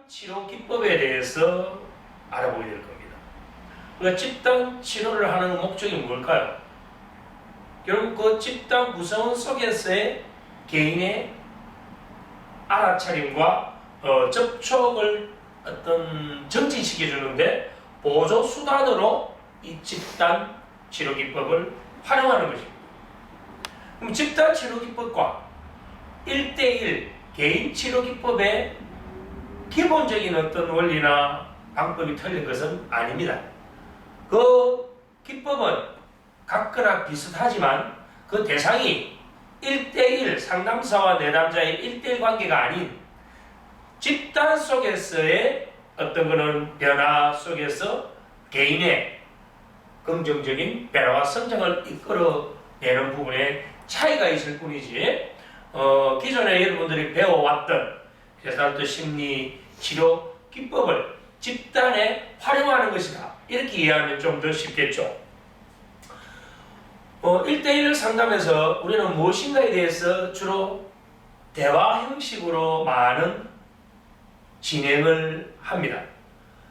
치료 기법에 대해서 알아보게 될 겁니다. 그러니까 집단 치료를 하는 목적이 뭘까요? 결국 그 집단 구성 속에서의 개인의 알아차림과 접촉을 어떤 정진시켜주는데 보조 수단으로 이 집단 치료 기법을 활용하는 것입니다. 그럼 집단 치료 기법과 1대1 개인 치료 기법의 기본적인 어떤 원리나 방법이 틀린 것은 아닙니다. 그 기법은 각거나 비슷하지만 그 대상이 1대1 상담사와 내담자의 1대1 관계가 아닌 집단 속에서의 어떤 그런 변화 속에서 개인의 긍정적인 변화와 성장을 이끌어내는 부분에 차이가 있을 뿐이지 기존에 여러분들이 배워왔던 게스탈트 심리 치료 기법을 집단에 활용하는 것이다. 이렇게 이해하면 좀 더 쉽겠죠. 1대1 상담에서 우리는 무엇인가에 대해서 주로 대화 형식으로 많은 진행을 합니다.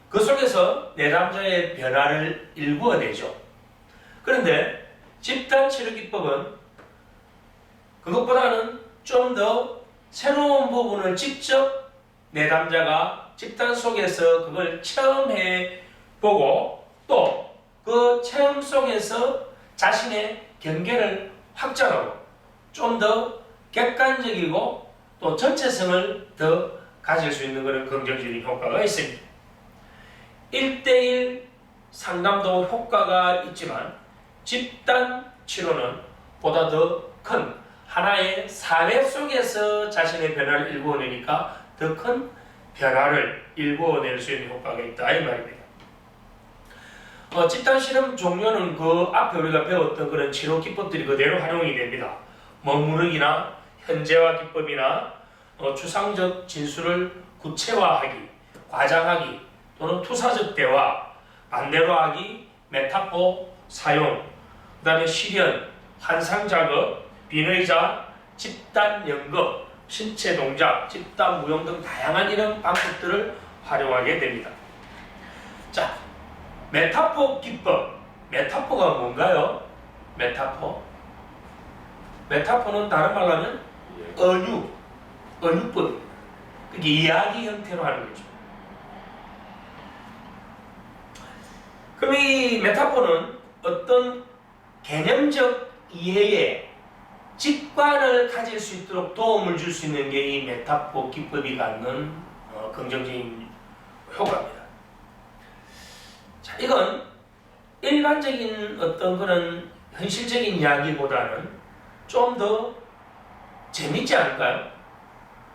그 속에서 내담자의 변화를 일구어내죠. 그런데 집단 치료 기법은 그것보다는 좀 더 새로운 부분을 직접 내담자가 집단 속에서 그걸 체험해보고 또 그 체험 속에서 자신의 경계를 확장하고 좀 더 객관적이고 또 전체성을 더 가질 수 있는 그런 긍정적인 효과가 있습니다. 1대1 상담도 효과가 있지만 집단 치료는 보다 더 큰 하나의 사회 속에서 자신의 변화를 일구어내니까 더 큰 변화를 일구어낼 수 있는 효과가 있다 이 말입니다. 집단 실험 종류는 그 앞에 우리가 배웠던 그런 치료 기법들이 그대로 활용이 됩니다. 머무르기나 현재화 기법이나 추상적 진술을 구체화하기, 과장하기 또는 투사적 대화, 반대로 하기, 메타포 사용, 그 다음에 실현, 환상 작업, 비뇌자, 집단 연극, 신체 동작, 집단 무용 등 다양한 이런 방법들을 활용하게 됩니다. 자, 메타포 기법. 메타포가 뭔가요? 메타포는 다른 말로 하면 은유법. 그게 이야기 형태로 하는 거죠. 그럼 이 메타포는 어떤 개념적 이해에 직관을 가질 수 있도록 도움을 줄 수 있는 게 이 메타포 기법이 갖는 긍정적인 효과입니다. 자, 이건 일반적인 어떤 그런 현실적인 이야기보다는 좀 더 재밌지 않을까요?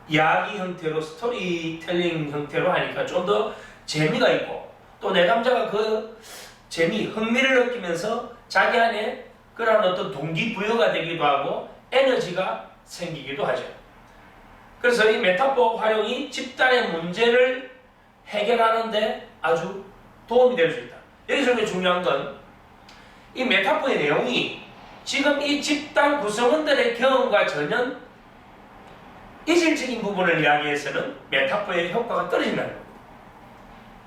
이야기 형태로 스토리텔링 형태로 하니까 좀 더 재미가 있고 또 내담자가 그 재미, 흥미를 느끼면서 자기 안에 그러한 어떤 동기부여가 되기도 하고 에너지가 생기기도 하죠. 그래서 이 메타포 활용이 집단의 문제를 해결하는데 아주 도움이 될 수 있다. 여기서 중요한 건 이 메타포의 내용이 지금 이 집단 구성원들의 경험과 전혀 이질적인 부분을 이야기해서는 메타포의 효과가 떨어진다는 겁니다.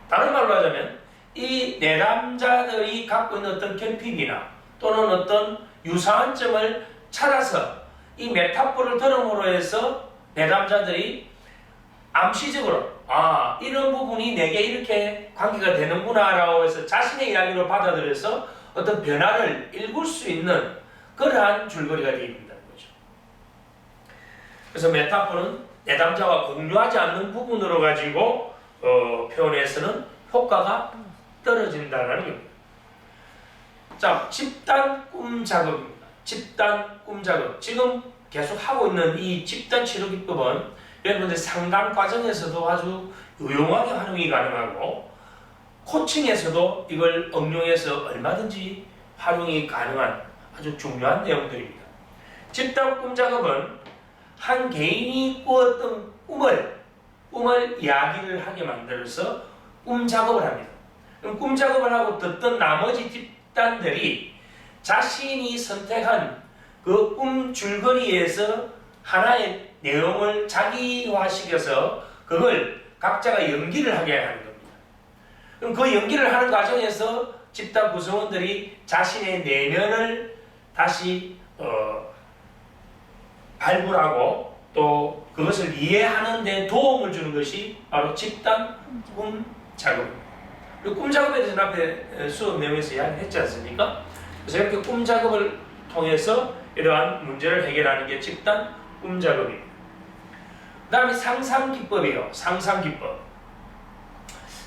다른 말로 하자면 이 내담자들이 갖고 있는 어떤 결핍이나 또는 어떤 유사한 점을 찾아서 이 메타포를 들음으로 해서 내담자들이 암시적으로 이런 부분이 내게 이렇게 관계가 되는구나 라고 해서 자신의 이야기로 받아들여서 어떤 변화를 일굴 수 있는 그러한 줄거리가 되어 있다는 거죠. 그래서 메타포는 내담자와 공유하지 않는 부분으로 가지고 표현해서는 효과가 떨어진다는 겁니다. 자, 집단 꿈 작업입니다. 집단 꿈 작업. 지금 계속 하고 있는 이 집단 치료 기법은 여러분들 상담 과정에서도 아주 유용하게 활용이 가능하고 코칭에서도 이걸 응용해서 얼마든지 활용이 가능한 아주 중요한 내용들입니다. 집단 꿈 작업은 한 개인이 꾸었던 꿈을 이야기를 하게 만들어서 꿈 작업을 합니다. 그럼 꿈 작업을 하고 듣던 나머지 집단들이 자신이 선택한 그 꿈 줄거리에서 하나의 내용을 자기화시켜서 그걸 각자가 연기를 하게 하는 겁니다. 그럼 그 연기를 하는 과정에서 집단 구성원들이 자신의 내면을 다시 발굴하고 또 그것을 이해하는 데 도움을 주는 것이 바로 집단 꿈 작업입니다. 그리고 꿈 작업에 대해서는 앞에 수업 내용에서 이야기했지 않습니까? 그래서 이렇게 꿈 작업을 통해서 이러한 문제를 해결하는 게 집단 꿈 작업입니다. 그 다음에 상상기법이에요. 상상기법.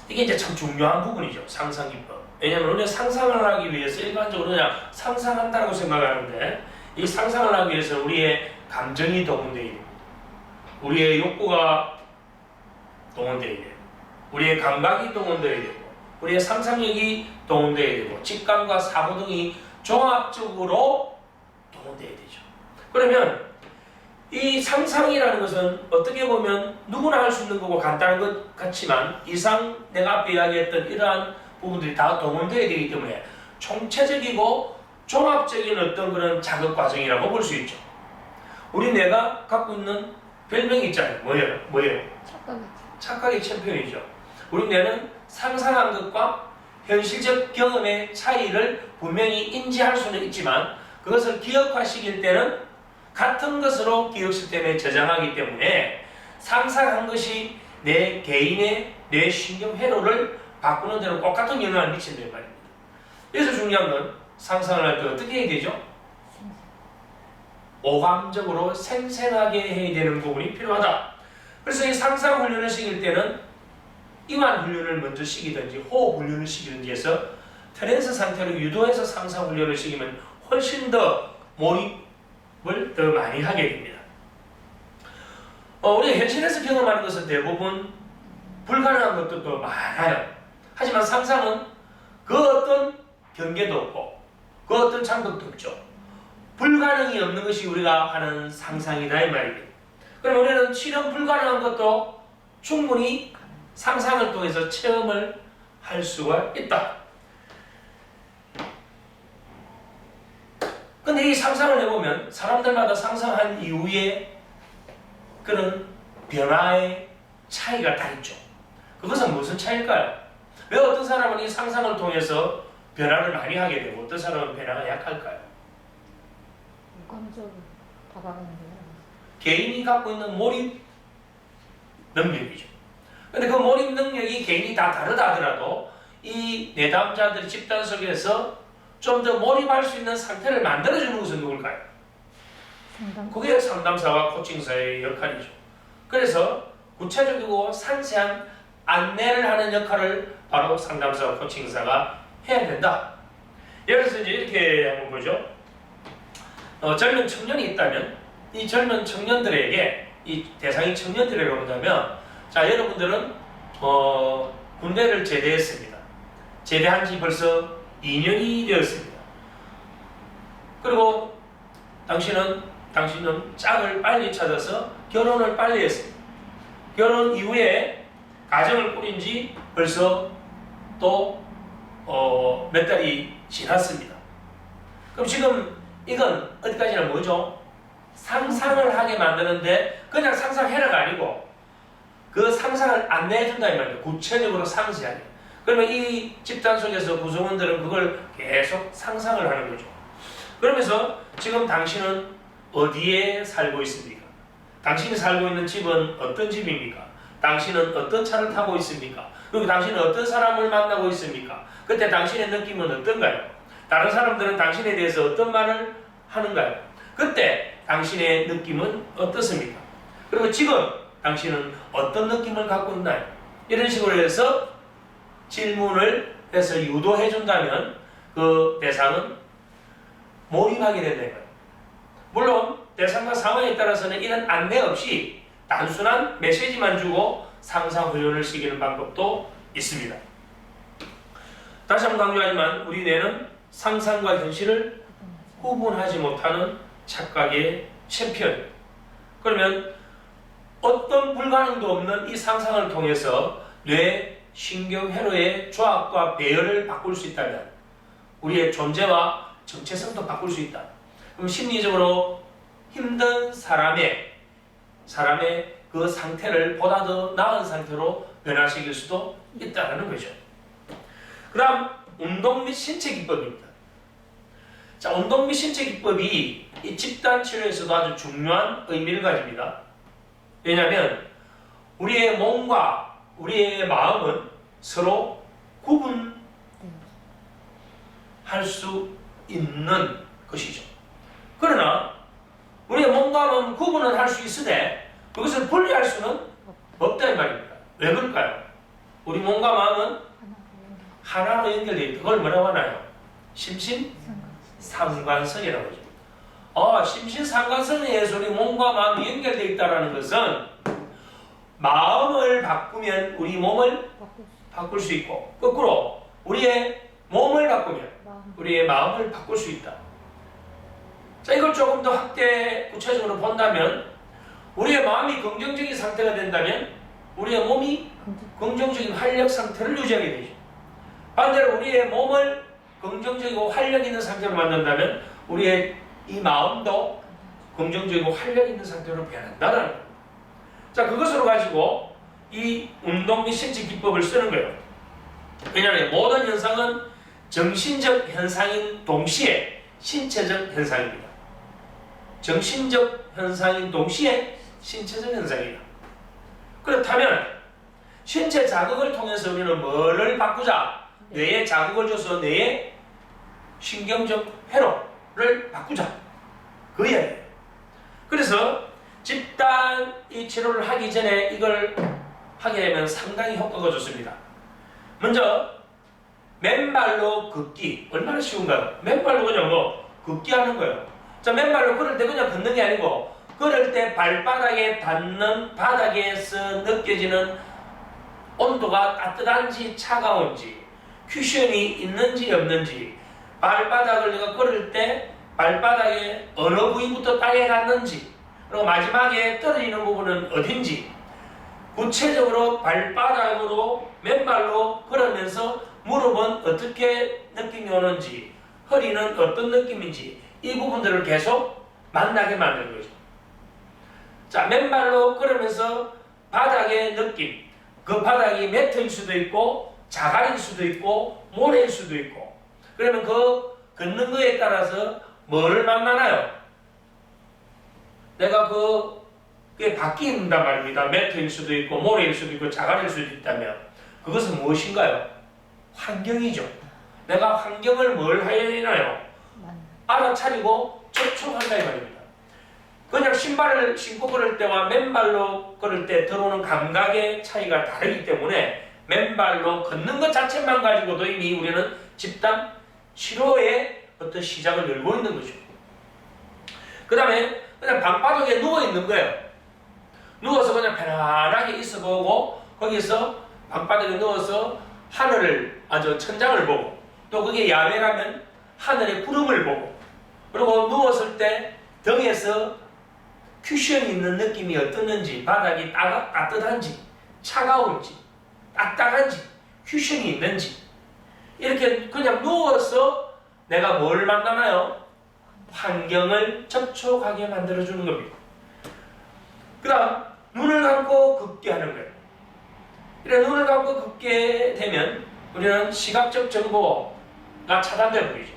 이게 이제 참 중요한 부분이죠. 상상기법. 왜냐하면 우리가 상상을 하기 위해서 일반적으로 그냥 상상한다고 생각하는데 이 상상을 하기 위해서 우리의 감정이 동원되어야 됩니다. 우리의 욕구가 동원되어야 되고 우리의 감각이 동원되어야 되고 우리의 상상력이 동원되어야 되고 직감과 사고 등이 종합적으로 동원되어야 되죠. 그러면 이 상상이라는 것은 어떻게 보면 누구나 할 수 있는 거고 간단한 것 같지만 이상 내가 앞에 이야기했던 이러한 부분들이 다 동원되어야 되기 때문에 총체적이고 종합적인 어떤 그런 작업 과정이라고 볼 수 있죠. 우리 뇌가 갖고 있는 별명이 있잖아요. 뭐예요? 착각의 챔피언이죠. 우리 뇌는 상상한 것과 현실적 경험의 차이를 분명히 인지할 수는 있지만 그것을 기억화시킬 때는 같은 것으로 기억 시스템에 저장하기 때문에 상상한 것이 내 개인의 뇌신경 회로를 바꾸는 데는 똑같은 영향을 미친다는 말입니다. 그래서 중요한 건 상상을 할 때 어떻게 해야 되죠? 오감적으로 생생하게 해야 되는 부분이 필요하다. 그래서 이 상상 훈련을 시킬 때는 이완 훈련을 먼저 시키든지 호흡 훈련을 시키든지 해서 트랜스 상태로 유도해서 상상 훈련을 시키면 훨씬 더 몰입을 더 많이 하게 됩니다. 우리가 현실에서 경험하는 것은 대부분 불가능한 것도 많아요. 하지만 상상은 그 어떤 경계도 없고 그 어떤 장벽도 없죠. 불가능이 없는 것이 우리가 하는 상상이다 이 말입니다. 그럼 우리는 실현 불가능한 것도 충분히 상상을 통해서 체험을 할 수가 있다. 근데 이 상상을 해보면 사람들마다 상상한 이후에 그런 변화의 차이가 다 있죠. 그것은 무슨 차이일까요? 왜 어떤 사람은 이 상상을 통해서 변화를 많이 하게 되고 어떤 사람은 변화가 약할까요? 감정을 다가가는 거예요. 개인이 갖고 있는 몰입 능력이죠. 근데 그 몰입 능력이 개인이 다 다르다 하더라도 이 내담자들이 집단 속에서 좀 더 몰입할 수 있는 상태를 만들어주는 것은 누굴까요? 그게 상담사와 코칭사의 역할이죠. 그래서 구체적이고 상세한 안내를 하는 역할을 바로 상담사와 코칭사가 해야 된다. 예를 들어서 이제 이렇게 한번 보죠. 젊은 청년이 있다면 이 젊은 청년들에게 이 대상이 청년들이라고 한다면 자 여러분들은 군대를 제대했습니다. 제대한 지 벌써 2년이 되었습니다. 그리고 당신은 짝을 빨리 찾아서 결혼을 빨리 했습니다. 결혼 이후에 가정을 꾸린 지 벌써 또 몇 달이 지났습니다. 그럼 지금 이건 어디까지나 뭐죠? 상상을 하게 만드는데 그냥 상상해라가 아니고 그 상상을 안내해준다 이 말이에요. 구체적으로 상세하게. 그러면 이 집단 속에서 구성원들은 그걸 계속 상상을 하는 거죠. 그러면서 지금 당신은 어디에 살고 있습니까? 당신이 살고 있는 집은 어떤 집입니까? 당신은 어떤 차를 타고 있습니까? 그리고 당신은 어떤 사람을 만나고 있습니까? 그때 당신의 느낌은 어떤가요? 다른 사람들은 당신에 대해서 어떤 말을 하는가요? 그때 당신의 느낌은 어떻습니까? 그리고 지금 당신은 어떤 느낌을 갖고 있나요? 이런 식으로 해서 질문을 해서 유도해 준다면 그 대상은 몰입하게 된다는 거예요. 물론 대상과 상황에 따라서는 이런 안내 없이 단순한 메시지만 주고 상상 훈련을 시키는 방법도 있습니다. 다시 한번 강조하지만 우리 뇌는 상상과 현실을 구분하지 못하는 착각의 챔피언. 그러면 어떤 불가능도 없는 이 상상을 통해서 뇌 신경회로의 조합과 배열을 바꿀 수 있다면 우리의 존재와 정체성도 바꿀 수 있다. 그럼 심리적으로 힘든 사람의 그 상태를 보다 더 나은 상태로 변화시킬 수도 있다는 거죠. 그 다음 운동 및 신체 기법입니다. 자, 운동 및 신체 기법이 이 집단 치료에서도 아주 중요한 의미를 가집니다. 왜냐하면 우리의 몸과 우리의 마음은 서로 구분할 수 있는 것이죠. 그러나 우리의 몸과 마음은 구분을 할 수 있으되 그것을 분리할 수는 없다 이 말입니다. 왜 그럴까요? 우리 몸과 마음은 하나로 연결되어 있다. 그걸 뭐라고 하나요? 심신상관성이라고 하죠. 심신상관성에 의해서 우리 몸과 마음이 연결되어 있다는 것은 마음을 바꾸면 우리 몸을 바꿀 수 있고 거꾸로 우리의 몸을 바꾸면 우리의 마음을 바꿀 수 있다. 자, 이걸 조금 더 확대 구체적으로 본다면 우리의 마음이 긍정적인 상태가 된다면 우리의 몸이 긍정적인 활력 상태를 유지하게 되죠. 반대로 우리의 몸을 긍정적이고 활력 있는 상태로 만든다면 우리의 이 마음도 긍정적이고 활력 있는 상태로 변한다는 거예요. 자, 그것으로 가지고 이 운동 및 신체 기법을 쓰는 거예요. 왜냐하면 모든 현상은 정신적 현상인 동시에 신체적 현상입니다. 정신적 현상인 동시에 신체적 현상이다. 그렇다면 신체 자극을 통해서 우리는 뭐를 바꾸자? 뇌에 자극을 줘서 뇌의 신경적 회로를 바꾸자. 그 이야기예요. 그래서 집단 이 치료를 하기 전에 이걸 하게 되면 상당히 효과가 좋습니다. 먼저 맨발로 걷기 얼마나 쉬운가요? 맨발로 그냥 걷기 하는 거예요. 자, 맨발로 걸을 때 그냥 걷는 게 아니고 걸을 때 발바닥에 닿는 바닥에서 느껴지는 온도가 따뜻한지 차가운지 쿠션이 있는지 없는지 발바닥을 내가 걸을 때 발바닥에 어느 부위부터 땅에 닿는지 그리고 마지막에 떨어지는 부분은 어딘지 구체적으로 발바닥으로 맨발로 걸으면서 무릎은 어떻게 느낌이 오는지 허리는 어떤 느낌인지 이 부분들을 계속 만나게 만드는 거죠. 자, 맨발로 걸으면서 바닥의 느낌, 그 바닥이 매트일 수도 있고 자갈일 수도 있고 모래일 수도 있고 그러면 그 걷는 거에 따라서 뭐를 만나나요? 내가 그게 바뀐단 말입니다. 매트일 수도 있고 모래일 수도 있고 자갈일 수도 있다면 그것은 무엇인가요? 환경이죠. 내가 환경을 뭘 해야 되나요? 알아차리고 접촉한다 이 말입니다. 그냥 신발을 신고 걸을 때와 맨발로 걸을 때 들어오는 감각의 차이가 다르기 때문에 맨발로 걷는 것 자체만 가지고도 이미 우리는 집단 치료의 어떤 시작을 열고 있는 거죠. 그 다음에 그냥 방바닥에 누워 있는 거예요. 누워서 그냥 편안하게 있어보고 거기서 방바닥에 누워서 하늘을 천장을 보고 또 그게 야외라면 하늘의 구름을 보고 그리고 누웠을 때 등에서 쿠션이 있는 느낌이 어떻는지 바닥이 따뜻한지 차가운지 딱딱한지 쿠션이 있는지 이렇게 그냥 누워서 내가 뭘 만나나요? 환경을 접촉하게 만들어주는 겁니다. 그 다음 눈을 감고 걷게 하는 거예요. 이래 눈을 감고 걷게 되면 우리는 시각적 정보가 차단되어 버리죠.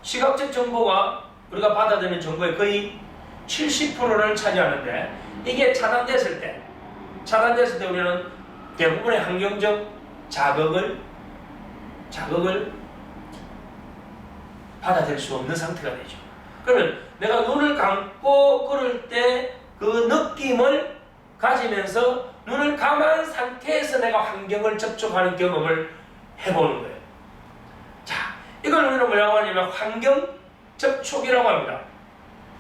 시각적 정보가 우리가 받아들이는 정보의 거의 70%를 차지하는데 이게 차단됐을 때 우리는 대부분의 환경적 자극을 받아들일 수 없는 상태가 되죠. 그러면 내가 눈을 감고 걸을 때 그 느낌을 가지면서 눈을 감은 상태에서 내가 환경을 접촉하는 경험을 해보는 거예요. 자, 이걸 우리는 뭐라고 하냐면 환경 접촉이라고 합니다.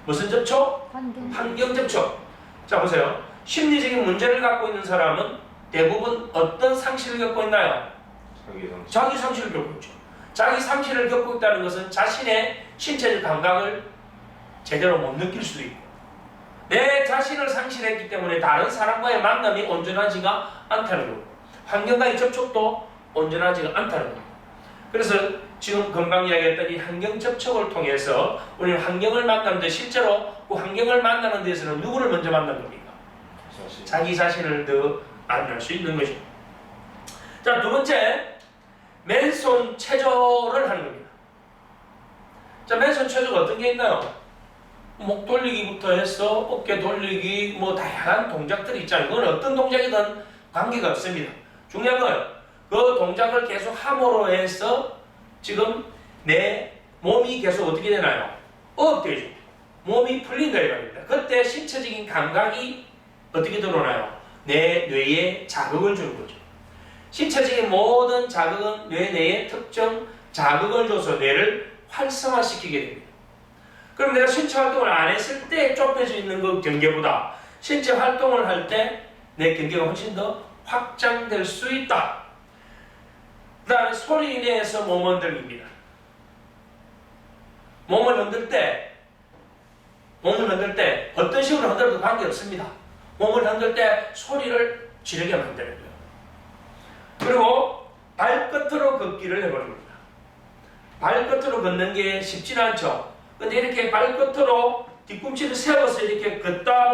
무슨 접촉? 환경 접촉. 자, 보세요. 심리적인 문제를 갖고 있는 사람은 대부분 어떤 상실을 겪고 있나요? 자기 상실을 겪고 있죠. 자기 상실을 겪고 있다는 것은 자신의 신체적 감각을 제대로 못 느낄 수도 있고 내 자신을 상실했기 때문에 다른 사람과의 만남이 온전하지가 않다는 거고 환경과의 접촉도 온전하지가 않다는 거고 그래서 지금 금방 이야기했던 이 환경 접촉을 통해서 우리는 환경을 만나는데 실제로 그 환경을 만나는 데서는 누구를 먼저 만난 겁니까? 자기 자신을 더 안할 수 있는 것이죠. 자, 두 번째, 맨손 체조를 하는 겁니다. 자, 맨손 체조가 어떤 게 있나요? 목 돌리기부터 해서 어깨 돌리기, 뭐 다양한 동작들이 있잖아요. 그건 어떤 동작이든 관계가 없습니다. 중요한 건 그 동작을 계속 함으로 해서 지금 내 몸이 계속 어떻게 되나요? 업되죠. 몸이 풀린다 이 말입니다. 그때 신체적인 감각이 어떻게 들어오나요? 내 뇌에 자극을 주는 거죠. 신체적인 모든 자극은 뇌 내에 특정 자극을 줘서 뇌를 활성화시키게 됩니다. 그럼 내가 신체 활동을 안 했을 때 좁혀져 있는 그 경계보다 신체 활동을 할 때 내 경계가 훨씬 더 확장될 수 있다. 그 다음에 소리 내에서 몸 흔들기입니다. 몸을 흔들 때 어떤 식으로 흔들어도 관계없습니다. 몸을 흔들 때 소리를 지르게 만드는 거예요. 그리고 발끝으로 걷기를 해보는 겁니다. 발끝으로 걷는 게 쉽지는 않죠. 근데 이렇게 발끝으로 뒤꿈치를 세워서 이렇게 걷다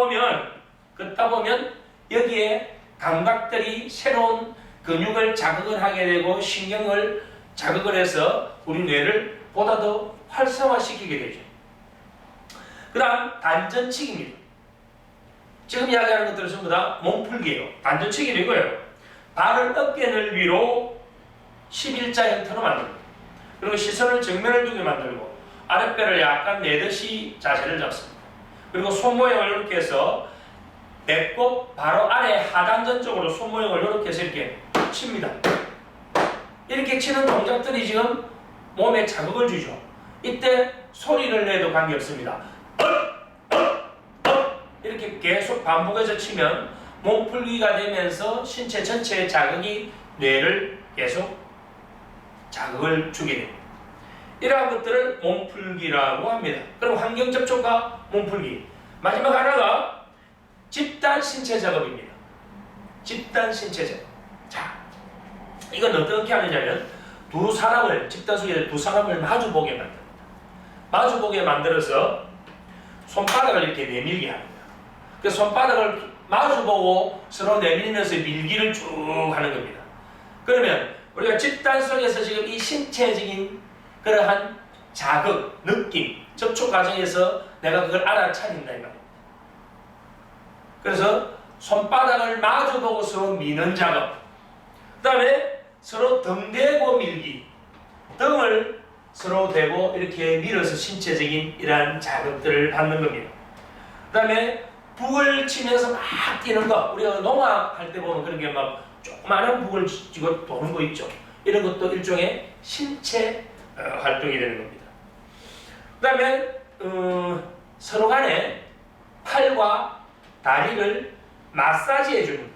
보면 여기에 감각들이 새로운 근육을 자극을 하게 되고 신경을 자극을 해서 우리 뇌를 보다 더 활성화시키게 되죠. 그 다음 단전치기입니다. 지금 이야기하는 것들은 전부 다 몸풀기예요. 단전치기는 이거예요. 발을 어깨를 위로 11자 형태로 만듭니다. 그리고 시선을 정면을 두게 만들고 아랫배를 약간 내듯이 자세를 잡습니다. 그리고 손 모양을 이렇게 해서 배꼽 바로 아래 하단전 쪽으로 손 모양을 이렇게 해서 이렇게 칩니다. 이렇게 치는 동작들이 지금 몸에 자극을 주죠. 이때 소리를 내도 관계없습니다. 이렇게 계속 반복해서 치면 몸풀기가 되면서 신체 전체의 자극이 뇌를 계속 자극을 주게 됩니다. 이러한 것들을 몸풀기라고 합니다. 그럼 환경 접촉과 몸풀기. 마지막 하나가 집단 신체 작업입니다. 집단 신체 작업. 자, 이건 어떻게 하느냐면 집단 속에 두 사람을 마주보게 만듭니다. 마주보게 만들어서 손바닥을 이렇게 내밀게 합니다. 그 손바닥을 마주보고 서로 내밀면서 밀기를 쭉 하는 겁니다. 그러면 우리가 집단 속에서 지금 이 신체적인 그러한 자극, 느낌, 접촉 과정에서 내가 그걸 알아차린다 이 말입니다. 그래서 손바닥을 마주보고 서로 미는 작업, 그 다음에 서로 등 대고 밀기, 등을 서로 대고 이렇게 밀어서 신체적인 이러한 자극들을 받는 겁니다. 그 다음에 북을 치면서 막 뛰는 거, 우리가 농악할 때 보면 그런 게 막 조그마한 북을 쥐고 도는 거 있죠. 이런 것도 일종의 신체 활동이 되는 겁니다. 그 다음에 서로 간에 팔과 다리를 마사지 해주는 거.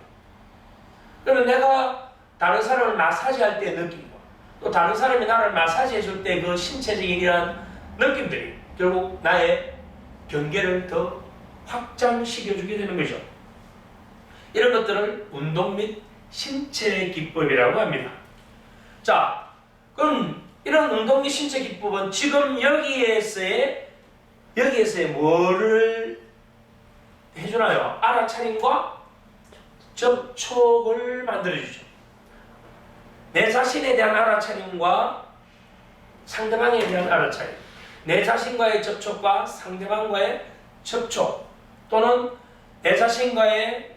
그러면 내가 다른 사람을 마사지할 때 느끼고 또 다른 사람이 나를 마사지 해줄 때 그 신체적인 이런 느낌들이 결국 나의 경계를 더 확장시켜주게 되는 거죠. 이런 것들을 운동 및 신체 기법이라고 합니다. 자, 그럼 이런 운동 및 신체 기법은 지금 여기에서의 뭐를 해주나요? 알아차림과 접촉을 만들어주죠. 내 자신에 대한 알아차림과 상대방에 대한 알아차림, 내 자신과의 접촉과 상대방과의 접촉, 또는 내 자신과의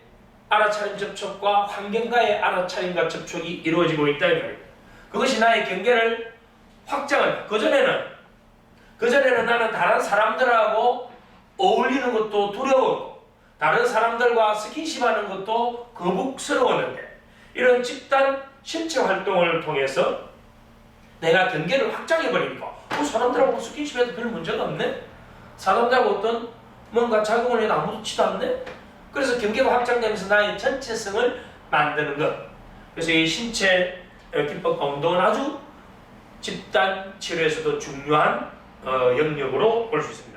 알아차림 접촉과 환경과의 알아차림과 접촉이 이루어지고 있다 이 말입니다. 그것이 나의 경계를 확장을. 그전에는 나는 다른 사람들하고 어울리는 것도 두려웠고 다른 사람들과 스킨십하는 것도 거북스러웠는데 이런 집단 신체 활동을 통해서 내가 경계를 확장해버리니까 사람들하고 스킨십해도 별 문제가 없네? 사람들하고 어떤 뭔가 작용을 해도 아무렇지도 않네? 그래서 경계가 확장되면서 나의 전체성을 만드는 것. 그래서 이 신체 기법과 운동은 아주 집단 치료에서도 중요한 영역으로 볼 수 있습니다.